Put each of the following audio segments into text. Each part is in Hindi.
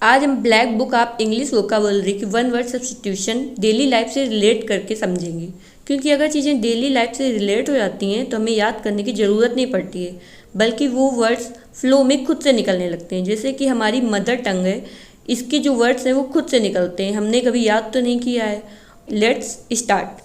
आज हम black book of English vocabulary की one word substitution daily life से रिलेट करके समझेंगे। क्योंकि अगर चीज़ें डेली लाइफ से रिलेट हो जाती हैं तो हमें याद करने की ज़रूरत नहीं पड़ती है, बल्कि वो वर्ड्स फ्लो में खुद से निकलने लगते हैं। जैसे कि हमारी मदर टंग है, इसके जो वर्ड्स हैं वो खुद से निकलते हैं, हमने कभी याद तो नहीं किया है। Let's start.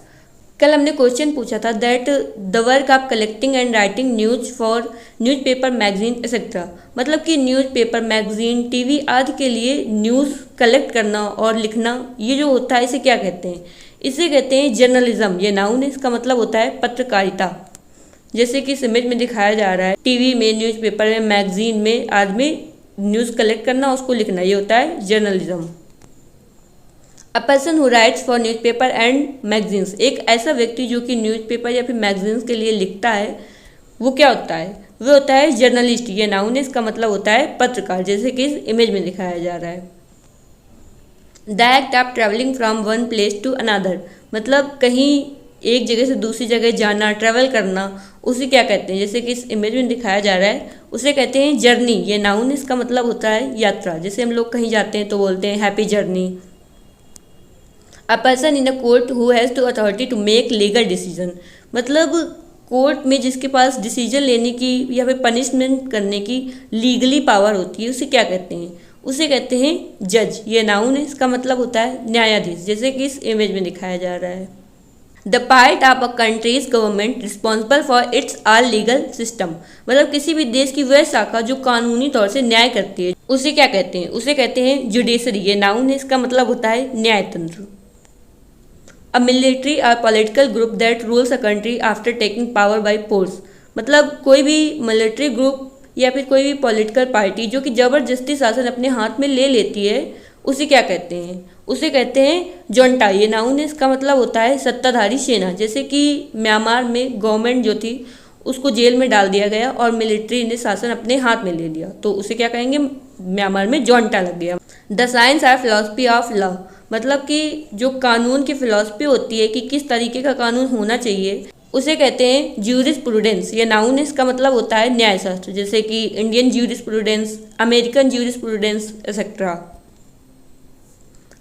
कल हमने क्वेश्चन पूछा था that the work of collecting and writing news for newspaper magazine etcetera, मतलब कि न्यूज़पेपर मैगजीन टीवी आदि के लिए न्यूज़ कलेक्ट करना और लिखना, ये जो होता है इसे क्या कहते हैं? इसे कहते हैं जर्नलिज्म। ये नाउन है, इसका मतलब होता है पत्रकारिता। जैसे कि इस इमेज में दिखाया जा रहा है, टीवी में, न्यूज़पेपर में, मैगजीन में आदि में न्यूज़ कलेक्ट करना, उसको लिखना, ये होता है journalism. A person who rights for newspaper and magazines, एक ऐसा व्यक्ति जो कि न्यूज़पेपर या फिर मैगजीन्स के लिए लिखता है, वो क्या होता है? वो होता है जर्नलिस्ट। ये नाउन है, इसका मतलब होता है पत्रकार, जैसे कि इस इमेज में दिखाया जा रहा है। The act of travelling from one place to another, मतलब कहीं एक जगह से दूसरी जगह जाना, ट्रैवल करना, उसे क्या कहते हैं? जैसे कि इस इमेज में दिखाया जा रहा है, उसे कहते हैं जर्नी। ये नाउन है, इसका मतलब होता है यात्रा। जैसे हम लोग कहीं जाते हैं तो बोलते हैं happy journey. A person in a court who has to authority to make legal decision, मतलब कोर्ट में जिसके पास डिसीजन लेने की या फिर पनिशमेंट करने की लीगली पावर होती है, उसे क्या कहते हैं? उसे कहते हैं जज। ये नाउन है, इसका मतलब होता है न्यायाधीश, जैसे कि इस इमेज में दिखाया जा रहा है। The part of a countries government responsible for its all legal system, मतलब किसी भी देश की वह शाखा जो कानूनी तौर से न्याय करती है, उसे क्या कहते हैं? उसे कहते हैं जुडिशरी। ये नाउन है, इसका मतलब होता है न्यायतंत्र। अ मिलिट्री और political group that rules a country after taking power by force, मतलब कोई भी मिलिट्री ग्रुप या फिर कोई भी पॉलिटिकल पार्टी जो कि ज़बरदस्ती शासन अपने हाथ में ले लेती है, उसे क्या कहते हैं? उसे कहते हैं जोंटा। ये नाउन है, इसका मतलब होता है सत्ताधारी सेना। जैसे कि म्यांमार में गवर्नमेंट जो थी उसको जेल में डाल दिया गया और मिलिट्री ने शासन अपने हाथ में ले लिया, तो उसे क्या कहेंगे? म्यांमार में जोंटा लग गया। द साइंस और फिलॉसफी ऑफ लॉ, मतलब कि जो कानून की फिलॉसफी होती है कि किस तरीके का कानून होना चाहिए, उसे कहते हैं ज्यूरिस्प्रूडेंस। ये नाउन है, इसका मतलब होता है न्यायशास्त्र। जैसे कि Indian jurisprudence, American jurisprudence etcetera.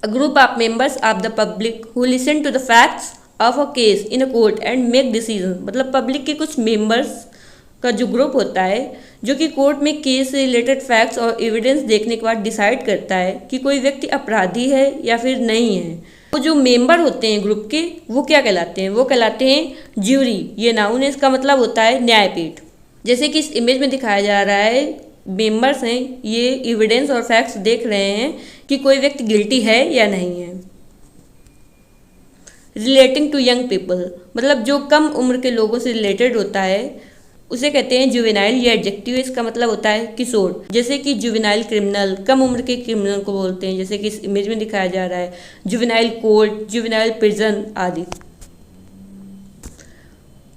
A group of members of the public who listen to the facts of a case in a court and make decision, मतलब पब्लिक के कुछ मेंबर्स का जो ग्रुप होता है जो कि कोर्ट में केस से रिलेटेड फैक्ट्स और एविडेंस देखने के बाद डिसाइड करता है कि कोई व्यक्ति अपराधी है या फिर नहीं है। वो जो मेंबर होते हैं ग्रुप के, वो क्या कहलाते हैं? वो कहलाते हैं ज्यूरी। ये नाउन है, इसका मतलब होता है न्यायपीठ। जैसे कि इस इमेज में दिखाया जा रहा है, मेंबर्स हैं, ये एविडेंस और फैक्ट्स देख रहे हैं कि कोई व्यक्ति गिल्टी है या नहीं है। रिलेटिंग टू यंग पीपल, मतलब जो कम उम्र के लोगों से रिलेटेड होता है, उसे कहते हैं जुवेनाइल। ये एडजेक्टिव, इसका मतलब होता है किशोर। जैसे कि जुवेनाइल क्रिमिनल, कम उम्र के क्रिमिनल को बोलते हैं, जैसे कि इस इमेज में दिखाया जा रहा है। जुवेनाइल कोर्ट, जुवेनाइल प्रिजन आदि।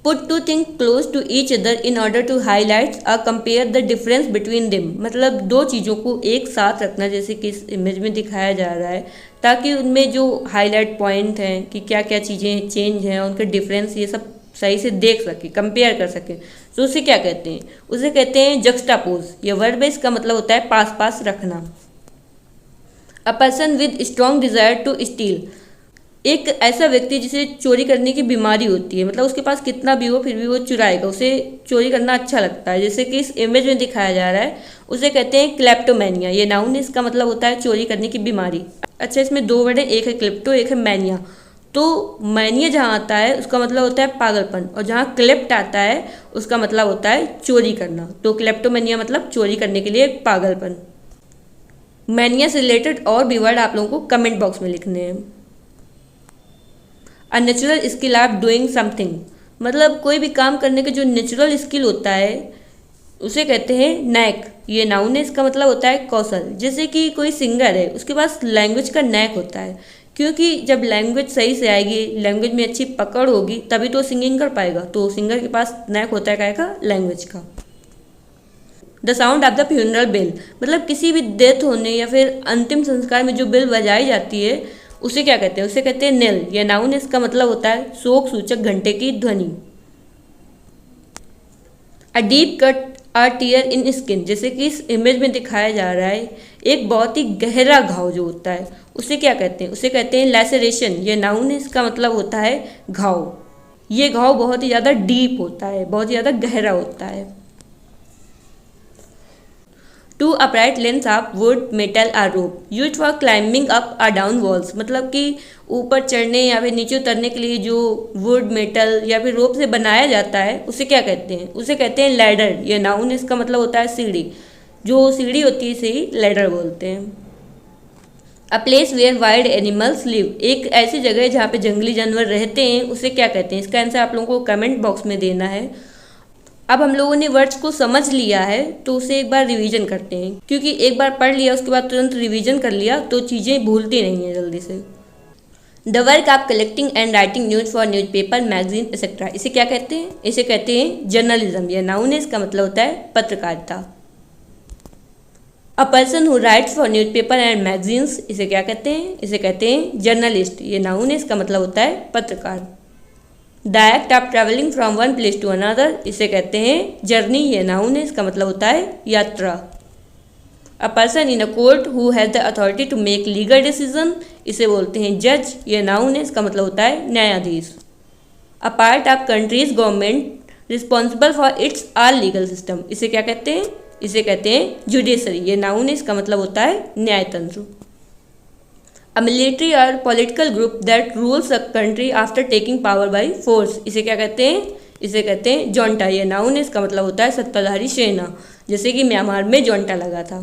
Put two thing close to each other in order to highlight और compare the difference between them, मतलब दो चीज़ों को एक साथ रखना, जैसे कि इस इमेज में दिखाया जा रहा है, ताकि उनमें जो हाईलाइट पॉइंट हैं कि क्या क्या चीज़ें चेंज हैं, उनके डिफरेंस, ये सब सही से देख सके, कंपेयर कर सके, तो उसे क्या कहते हैं? उसे कहते हैं जक्सटापोज। ये वर्ड बेस का मतलब होता है पास पास रखना। A person with strong desire to steal, एक ऐसा व्यक्ति जिसे चोरी करने की बीमारी होती है, मतलब उसके पास कितना भी हो फिर भी वो चुराएगा, उसे चोरी करना अच्छा लगता है, जैसे कि इस इमेज में दिखाया जा रहा है, उसे कहते हैं क्लेप्टोमैनिया। ये नाउन है, इसका मतलब होता है चोरी करने की बीमारी। अच्छा, इसमें दो वर्ड है, एक है क्लिप्टो, एक है मैनिया। तो मैनिया जहाँ आता है उसका मतलब होता है पागलपन, और जहाँ क्लेप्ट आता है उसका मतलब होता है चोरी करना। तो क्लेप्टोमैनिया मतलब चोरी करने के लिए पागलपन। मैनिया से रिलेटेड और भी वर्ड आप लोगों को कमेंट बॉक्स में लिखने हैं। A natural skill of doing something, मतलब कोई भी काम करने का जो नेचुरल स्किल होता है उसे कहते हैं नैक। ये नाउन है, इसका मतलब होता है कौशल। जैसे कि कोई सिंगर है, उसके पास लैंग्वेज का नैक होता है, क्योंकि जब लैंग्वेज सही से आएगी, लैंग्वेज में अच्छी पकड़ होगी, तभी तो सिंगिंग कर पाएगा। तो सिंगर के पास नैक होता है क्या का? लैंग्वेज का। The sound of the funeral bell, मतलब किसी भी डेथ होने या फिर अंतिम संस्कार में जो बेल बजाई जाती है, उसे क्या कहते हैं? उसे कहते हैं नेल। यह नाउन है, इसका मतलब होता है शोक सूचक घंटे की ध्वनि। A deep cut or tear in skin, जैसे कि इस इमेज में दिखाया जा रहा है, एक बहुत ही गहरा घाव जो होता है उसे क्या कहते हैं, उसे कहते हैं लैसरेशन। ये नाउन है, इसका मतलब होता है घाव। ये घाव बहुत ही ज़्यादा डीप होता है, बहुत ही ज़्यादा गहरा होता है। Two upright length of wood metal or rope use for climbing up और डाउन वॉल्स, मतलब कि ऊपर चढ़ने या फिर नीचे उतरने के लिए जो वुड मेटल या फिर रोप से बनाया जाता है उसे क्या कहते हैं, उसे कहते हैं लैडर। ये नाउन, इसका मतलब होता है सीढ़ी। जो सीढ़ी होती है इसे ही लैडर बोलते हैं। A place where wild animals live, एक ऐसी जगह है जहाँ पे जंगली जानवर रहते हैं, उसे क्या कहते हैं। इसका आंसर आप लोगों को कमेंट बॉक्स में देना है। अब हम लोगों ने वर्ड्स को समझ लिया है तो उसे एक बार रिवीजन करते हैं, क्योंकि एक बार पढ़ लिया उसके बाद तुरंत रिवीजन कर लिया तो चीज़ें भूलती नहीं हैं जल्दी से। The work of collecting and writing news for news paper magazine etcetera, इसे क्या कहते हैं, इसे कहते हैं जर्नलिज्म। यह नाउन है, इसका मतलब होता है पत्रकारिता। A person who rights for news paper and magazines, इसे क्या कहते हैं, इसे कहते हैं जर्नलिस्ट। ये नाउन है, इसका मतलब होता है पत्रकार। The act of travelling from one place to another, इसे कहते हैं जर्नी। ये नाउन है, इसका मतलब होता है यात्रा। A person in a court who has the authority to make legal decision, इसे बोलते हैं जज। ये नाउन है, इसका मतलब होता है न्यायाधीश। A part of countries government responsible for its all legal system, इसे क्या कहते हैं, इसे कहते हैं जुडिशरी। ये नाउन है, इसका मतलब होता है न्यायतंत्र। अ मिलिट्री और political group that rules a country after taking power by force, इसे क्या कहते हैं, इसे कहते हैं जॉन्टा। ये नाउन है, इसका मतलब होता है सत्ताधारी सेना, जैसे कि म्यांमार में जॉन्टा लगा था।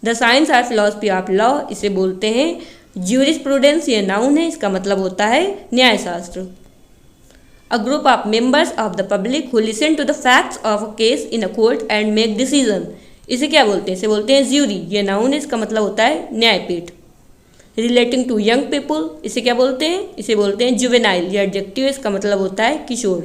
द साइंस और फिलॉसफी ऑफ लॉ, इसे बोलते हैं ज्यूरिस्प्रूडेंस। ये नाउन है, इसका मतलब होता है न्यायशास्त्र। A group of members of the public who listen to the facts of a case in a court and make decision, इसे क्या बोलते हैं, इसे बोलते हैं ज्यूरी। ये नाउन है, इसका मतलब होता है न्यायपीठ। रिलेटिंग टू यंग पीपुल, इसे क्या बोलते हैं, इसे बोलते हैं जुवेनाइल। ये एडजेक्टिव, इसका मतलब होता है किशोर।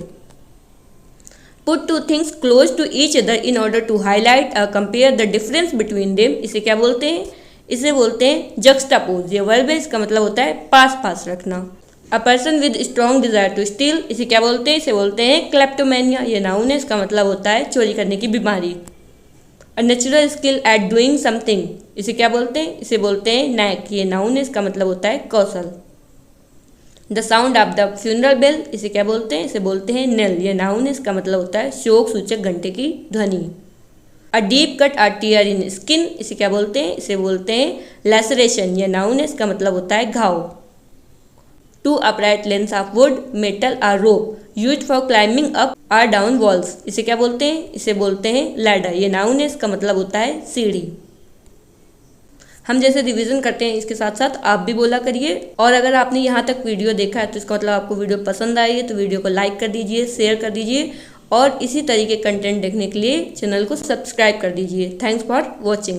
Put two things close to each other in order to highlight और compare the difference between them, इसे क्या बोलते हैं, इसे बोलते हैं जक्सटापोज। ये वर्ब है, इसका मतलब होता है पास पास रखना। A person with strong desire to steal, इसे क्या बोलते हैं, इसे बोलते हैं क्लेप्टोमेनिया। ये नाउन है, इसका मतलब होता है चोरी करने की बीमारी। A natural skill at doing something, इसे क्या बोलते हैं, इसे बोलते हैं नैक। ये नाउन है, इसका मतलब होता है कौशल। The sound of the funeral bell, इसे क्या बोलते हैं, इसे बोलते हैं नेल। ये नाउन है, इसका मतलब होता है शोक सूचक घंटे की ध्वनि। अ डीप कट और टीयर इन स्किन, इसे क्या बोलते हैं, इसे बोलते हैं लैसरेशन। ये नाउन है, इसका मतलब होता है घाव। Two upright lengths of wood metal और rope use for climbing up और डाउन वॉल्स, इसे क्या बोलते हैं, इसे बोलते हैं लैडर। ये नाउन है, इसका मतलब होता है सीढ़ी। हम जैसे रिवीजन करते हैं इसके साथ साथ आप भी बोला करिए। और अगर आपने यहाँ तक वीडियो देखा है तो इसका मतलब आपको वीडियो पसंद आई है, तो वीडियो को लाइक कर दीजिए, शेयर कर दीजिए और इसी तरीके कंटेंट देखने के लिए चैनल को सब्सक्राइब कर दीजिए। Thanks for watching.